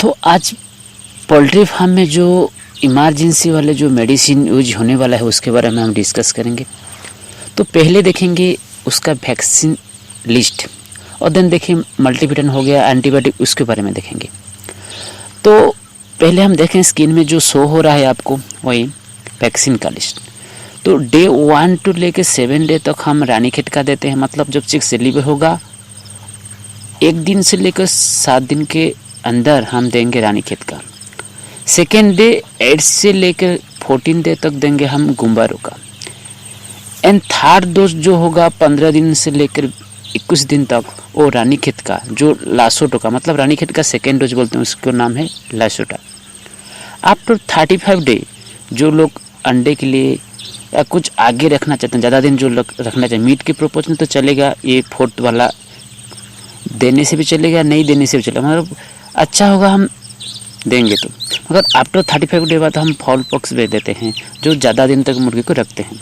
तो आज poultry farm में जो इमरजेंसी वाले जो मेडिसिन यूज होने वाला है उसके बारे में हम डिस्कस करेंगे। तो पहले देखेंगे उसका वैक्सीन लिस्ट और देन देखिए मल्टीविटामिन हो गया, एंटीबायोटिक, उसके बारे में देखेंगे। तो पहले हम देखें स्क्रीन में जो शो हो रहा है आपको वही वैक्सीन का लिस्ट। तो डे 1 to लेके 7 डे तक हम रानीखेत का देते हैं, मतलब जब चिक्स डिलीवर होगा 1 दिन से लेकर 7 दिन के अंदर हम देंगे रानीखेत का। सेकेंड डे 8 से लेकर 14 डे तक देंगे हम गुम्बारो का। एंड थर्ड डोज जो होगा 15 दिन से लेकर 21 दिन तक वो रानीखेत का जो लासोटो का, मतलब रानीखेत का सेकेंड डोज बोलते हैं, उसका नाम है लासोटा। आफ्टर 35 डे जो लोग अंडे के लिए या कुछ आगे रखना चाहते हैं, ज़्यादा दिन जो लोग रखना चाहिए, मीट के प्रोपोर्शन में तो चलेगा, ये फोर्थ वाला देने से भी चलेगा, नहीं देने से भी चलेगा, मतलब अच्छा होगा हम देंगे तो। मगर आफ्टर 35 डे बाद हम फॉल पॉक्स दे देते हैं जो ज़्यादा दिन तक मुर्गी को रखते हैं,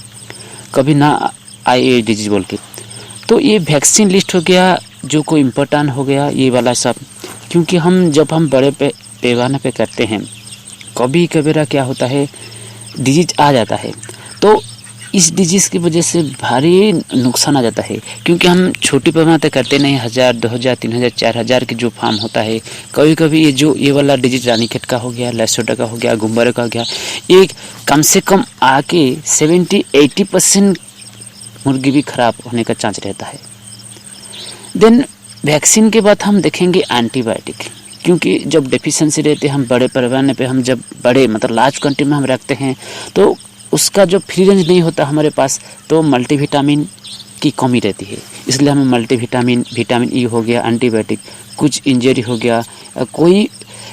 कभी ना आए ये डिजीज बोल के। तो ये वैक्सीन लिस्ट हो गया जो कोई इम्पोर्टेंट हो गया ये वाला सब, क्योंकि हम जब हम बड़े पैमाने पे करते हैं कभी कभी क्या होता है डिजीज आ जाता है, तो इस डिजीज़ की वजह से भारी नुकसान आ जाता है, क्योंकि हम छोटी पैमाने पे करते नहीं, 1000, 2000, 3000, 4000 की जो फार्म होता है, कभी कभी ये वाला डिजीज रानीखेत का हो गया, लासोटा का हो गया, गुम्बारो का हो गया, एक कम से कम आके 70-80% मुर्गी भी खराब होने का चांस रहता है। देन वैक्सीन के बाद हम देखेंगे एंटीबायोटिक, क्योंकि जब डेफिशिएंसी रहती है हम बड़े पैमाने पे, हम जब बड़े मतलब लार्ज क्वांटिटी में हम रखते हैं तो उसका जो फ्री रेंज नहीं होता हमारे पास, तो मल्टीविटामिन की कमी रहती है, इसलिए हमें मल्टीविटामिन, विटामिन ई हो गया, एंटीबायोटिक, कुछ इंजरी हो गया, कोई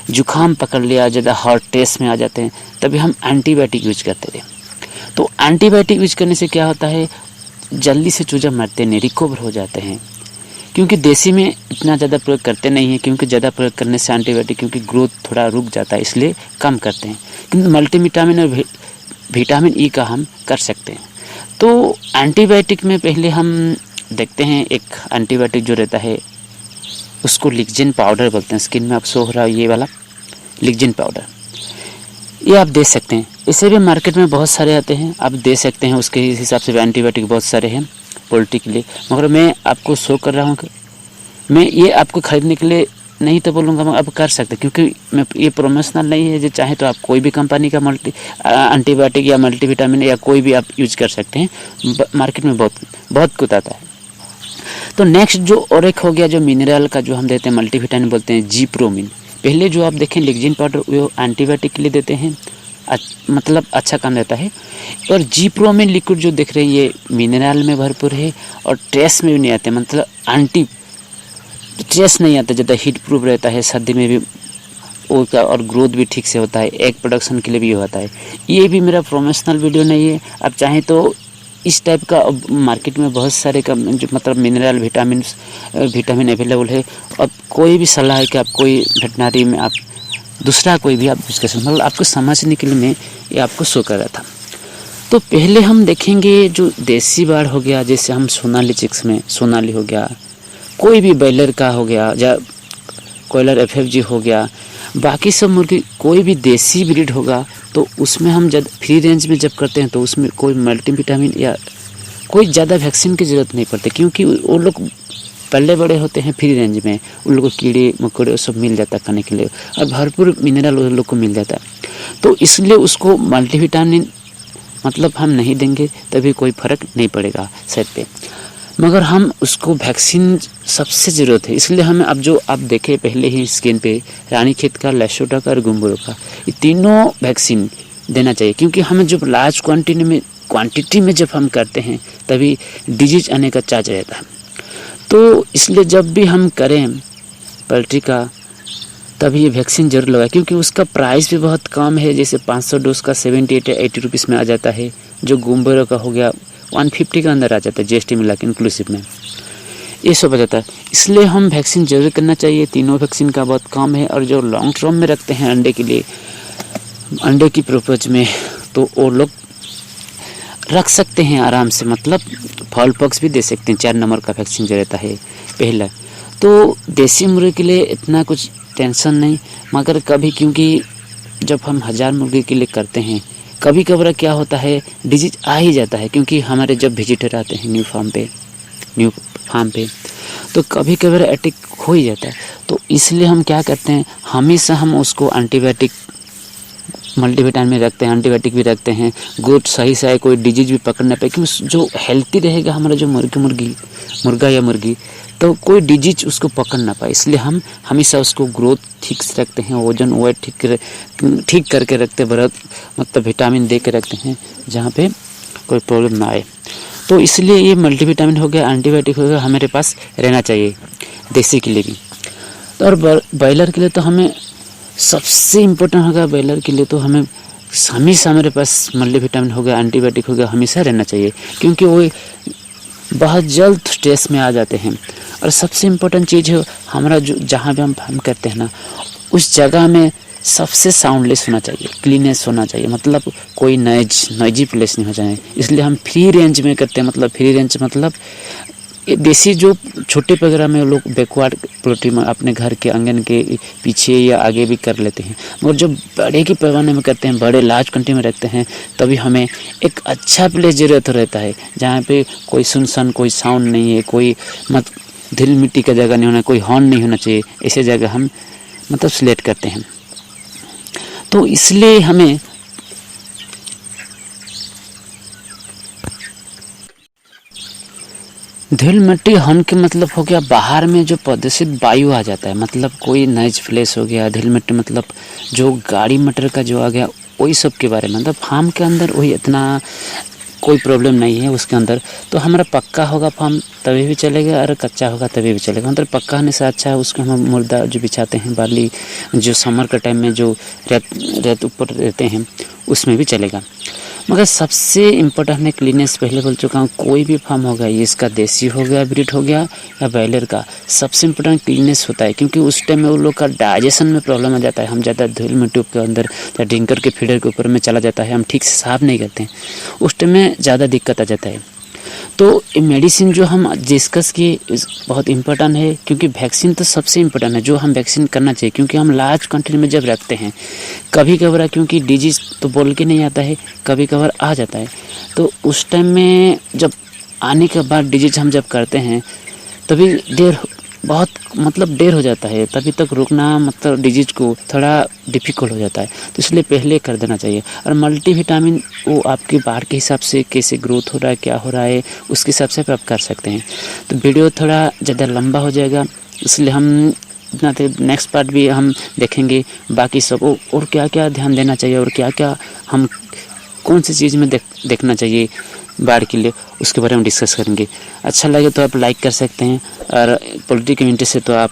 जुकाम पकड़ लिया, ज़्यादा हार्ट टेस्ट में आ जाते हैं, तभी हम एंटीबायोटिक यूज करते थे। तो एंटीबायोटिक यूज करने से क्या होता है, जल्दी से चूजा मरते नहीं, रिकवर हो जाते हैं, क्योंकि देसी में इतना ज़्यादा प्रयोग करते नहीं हैं, क्योंकि ज़्यादा प्रयोग करने से एंटीबायोटिक क्योंकि ग्रोथ थोड़ा रुक जाता है, इसलिए कम करते हैं। किंतु मल्टीविटामिन और विटामिन ई का हम कर सकते हैं। तो एंटीबायोटिक में पहले हम देखते हैं एक एंटीबायोटिक जो रहता है उसको लिक्जिन पाउडर बोलते हैं, स्किन में आप शो हो रहा है ये वाला लिक्जिन पाउडर, ये आप दे सकते हैं। इसे भी मार्केट में बहुत सारे आते हैं, आप दे सकते हैं, उसके हिसाब से एंटीबायोटिक बहुत सारे हैं पोल्ट्री के लिए, मगर मैं आपको शो कर रहा हूँ कि मैं ये आपको खरीदने के लिए नहीं तो बोलूँगा, मगर आप कर सकते हैं, क्योंकि मैं ये प्रोमोशनल नहीं है, जो चाहे तो आप कोई भी कंपनी का एंटीबायोटिक या मल्टीविटामिन या कोई भी आप यूज कर सकते हैं, मार्केट में बहुत कुछ आता है। तो नेक्स्ट जो और एक हो गया जो मिनरल का जो हम देते हैं मल्टीविटामिन बोलते हैं जीप्रोमिन। पहले जो आप देखें लिक्जिन पाउडर वो एंटीबायोटिक के लिए देते हैं, मतलब अच्छा काम देता है, और जीप्रोमिन लिक्विड जो देख रहे हैं ये मिनरल में भरपूर है और ट्रेस में भी नहीं आते, मतलब एंटी स्ट्रेस नहीं आता, ज़्यादा हीट प्रूफ रहता है, सर्दी में भी उसका और ग्रोथ भी ठीक से होता है, एग प्रोडक्शन के लिए भी होता है। ये भी मेरा प्रोमोशनल वीडियो नहीं है, आप चाहें तो इस टाइप का मार्केट में बहुत सारे का जो मतलब मिनरल विटामिन अवेलेबल है। अब कोई भी सलाह है कि आप कोई वेटनरी में आप दूसरा कोई भी आप यूज़ कर सकते, मतलब आपको समझने के लिए मैं ये आपको शो कर रहा था। तो पहले हम देखेंगे जो देसी बाड़ हो गया, जैसे हम सोनाली चिक्स में सोनाली हो गया, कोई भी बॉयलर का हो गया या कॉयलर FFG हो गया, बाकी सब मुर्गी कोई भी देसी ब्रीड होगा तो उसमें हम जब फ्री रेंज में जब करते हैं तो उसमें कोई मल्टीविटामिन या कोई ज़्यादा वैक्सीन की ज़रूरत नहीं पड़ती, क्योंकि वो लोग पल्ले बड़े होते हैं फ्री रेंज में, उन लोगों को कीड़े मकोड़े सब मिल जाता है खाने के लिए और भरपूर मिनरल उन लोग को मिल जाता है। तो इसलिए उसको मल्टीविटामिन मतलब हम नहीं देंगे तभी कोई फ़र्क नहीं पड़ेगा सेट पे, मगर हम उसको वैक्सीन सबसे ज़रूरत है। इसलिए हमें अब जो आप देखें पहले ही स्क्रीन पे रानीखेत का, लासोटा का और गुम्बारो का, ये तीनों वैक्सीन देना चाहिए, क्योंकि हमें जब लार्ज क्वांटिटी में जब हम करते हैं तभी डिजीज आने का चांस रहता है। तो इसलिए जब भी हम करें पोल्ट्री का तभी ये वैक्सीन जरूर लगाए, क्योंकि उसका प्राइस भी बहुत कम है, जैसे 500 डोज का 78-80 रुपीज़ में आ जाता है, जो गुम्बारो का हो गया 150 के अंदर आ जाता है GST मिला के इंक्लूसिव में, ये सब आ जाता है। इसलिए हम वैक्सीन जरूर करना चाहिए, तीनों वैक्सीन का बहुत काम है। और जो लॉन्ग टर्म में रखते हैं अंडे के लिए, अंडे की पर्पज में, तो वो लोग रख सकते हैं आराम से, मतलब फॉल पॉक्स भी दे सकते हैं। 4 नंबर का वैक्सीन जो रहता है पहला। तो देसी मुर्गे के लिए इतना कुछ टेंशन नहीं, मगर कभी क्योंकि जब हम 1000 मुर्गी के लिए करते हैं, कभी कभार क्या होता है डिजीज आ ही जाता है, क्योंकि हमारे जब विजिटर आते हैं न्यू फार्म पे तो कभी कभार अटैक हो ही जाता है। तो इसलिए हम क्या करते हैं, हमेशा हम उसको एंटीबायोटिक मल्टीविटामिन रखते हैं, एंटीबायोटिक भी रखते हैं, ग्रोथ सही से आए, कोई डिजीज भी पकड़ना पाए, क्योंकि जो हेल्थी रहेगा हमारा जो मुर्गा या मुर्गी, तो कोई डिजीज उसको पकड़ ना पाए। इसलिए हम हमेशा उसको ग्रोथ ठीक से रखते हैं, वजन वेट ठीक करके रखते हैं, मतलब विटामिन दे के रखते हैं जहाँ पे कोई प्रॉब्लम ना आए। तो इसलिए ये मल्टीविटामिन हो गया, एंटीबायोटिक हो गया, हमारे पास रहना चाहिए देसी के लिए भी। तो और बॉयलर के लिए तो हमें सबसे इम्पोर्टेंट होगा, बॉयलर के लिए तो हमें हमेशा हमारे पास मल्टीविटामिन हो गया, एंटीबायोटिक हो गया, हमेशा रहना चाहिए, क्योंकि वो बहुत जल्द स्ट्रेस में आ जाते हैं। और सबसे इम्पोर्टेंट चीज़ है हमारा जो जहाँ भी हम फार्म करते हैं ना, उस जगह में सबसे साउंडलेस होना चाहिए, क्लीनेस होना चाहिए, मतलब कोई नॉइजी प्लेस नहीं हो जाए। इसलिए हम फ्री रेंज में करते हैं, मतलब फ्री रेंज मतलब देसी जो छोटे पैमाने में लोग बैकवर्ड पोल्ट्री में अपने घर के आंगन के पीछे या आगे भी कर लेते हैं, मगर जो बड़े के पैमाने में करते हैं, बड़े लार्ज क्वांटिटी में रखते हैं, तभी हमें एक अच्छा प्लेस जरूरत रहता है जहाँ पे कोई सुनसान, कोई साउंड नहीं है, कोई धूल मिट्टी का जगह नहीं होना, कोई हॉर्न नहीं होना चाहिए, ऐसे जगह हम मतलब सिलेक्ट करते हैं। तो इसलिए हमें धूल मिट्टी हॉर्न के मतलब हो गया बाहर में जो प्रदूषित वायु आ जाता है, मतलब कोई नॉइज फ्लैश हो गया, धूल मिट्टी मतलब जो गाड़ी मोटर का जो आ गया, वही सब के बारे में। मतलब फार्म के अंदर वही इतना कोई प्रॉब्लम नहीं है उसके अंदर। तो हमारा पक्का होगा फार्म तभी भी चलेगा, और कच्चा होगा तभी भी चलेगा। मतलब पक्का होने से अच्छा है उसको हम मुर्दा जो बिछाते हैं, बाली जो समर के टाइम में जो रेत ऊपर रहते हैं उसमें भी चलेगा। मगर सबसे इम्पोर्टेंट है क्लीनेस, पहले बोल चुका हूँ, कोई भी फार्म होगा, ये इसका देसी हो गया, ब्रीड हो गया या बॉयलर का, सबसे इम्पोर्टेंट क्लीनेस होता है, क्योंकि उस टाइम में उन लोग का डाइजेशन में प्रॉब्लम आ जाता है। हम ज़्यादा धूल मिट्टी के अंदर या ड्रिंकर के फीडर के ऊपर में चला जाता है, हम ठीक से साफ नहीं करते हैं, उस टाइम में ज़्यादा दिक्कत आ जाता है। तो ये मेडिसिन जो हम डिस्कस किए बहुत इम्पोर्टेंट है, क्योंकि वैक्सीन तो सबसे इम्पोर्टेंट है जो हम वैक्सीन करना चाहिए, क्योंकि हम लार्ज क्वांटिटी में जब रखते हैं, कभी कभार क्योंकि डिजीज़ तो बोल के नहीं आता है, कभी कभार आ जाता है, तो उस टाइम में जब आने के बाद डिजीज हम जब करते हैं तभी बहुत देर हो जाता है, तभी तक रुकना मतलब डिजीज को थोड़ा डिफ़िकल्ट हो जाता है। तो इसलिए पहले कर देना चाहिए। और मल्टीविटामिन वो आपके बाढ़ के हिसाब से कैसे ग्रोथ हो रहा है, क्या हो रहा है, उसके हिसाब से आप कर सकते हैं। तो वीडियो थोड़ा ज़्यादा लंबा हो जाएगा, इसलिए हम नेक्स्ट पार्ट भी हम देखेंगे बाकी सब और क्या क्या ध्यान देना चाहिए, और क्या क्या हम कौन सी चीज़ में देखना चाहिए बाढ़ के लिए, उसके बारे में डिस्कस करेंगे। अच्छा लगे तो आप लाइक कर सकते हैं, और पोल्ट्री कम्युनिटी से तो आप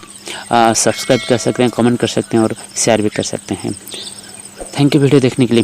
सब्सक्राइब कर सकते हैं, कमेंट कर सकते हैं और शेयर भी कर सकते हैं। थैंक यू वीडियो देखने के लिए।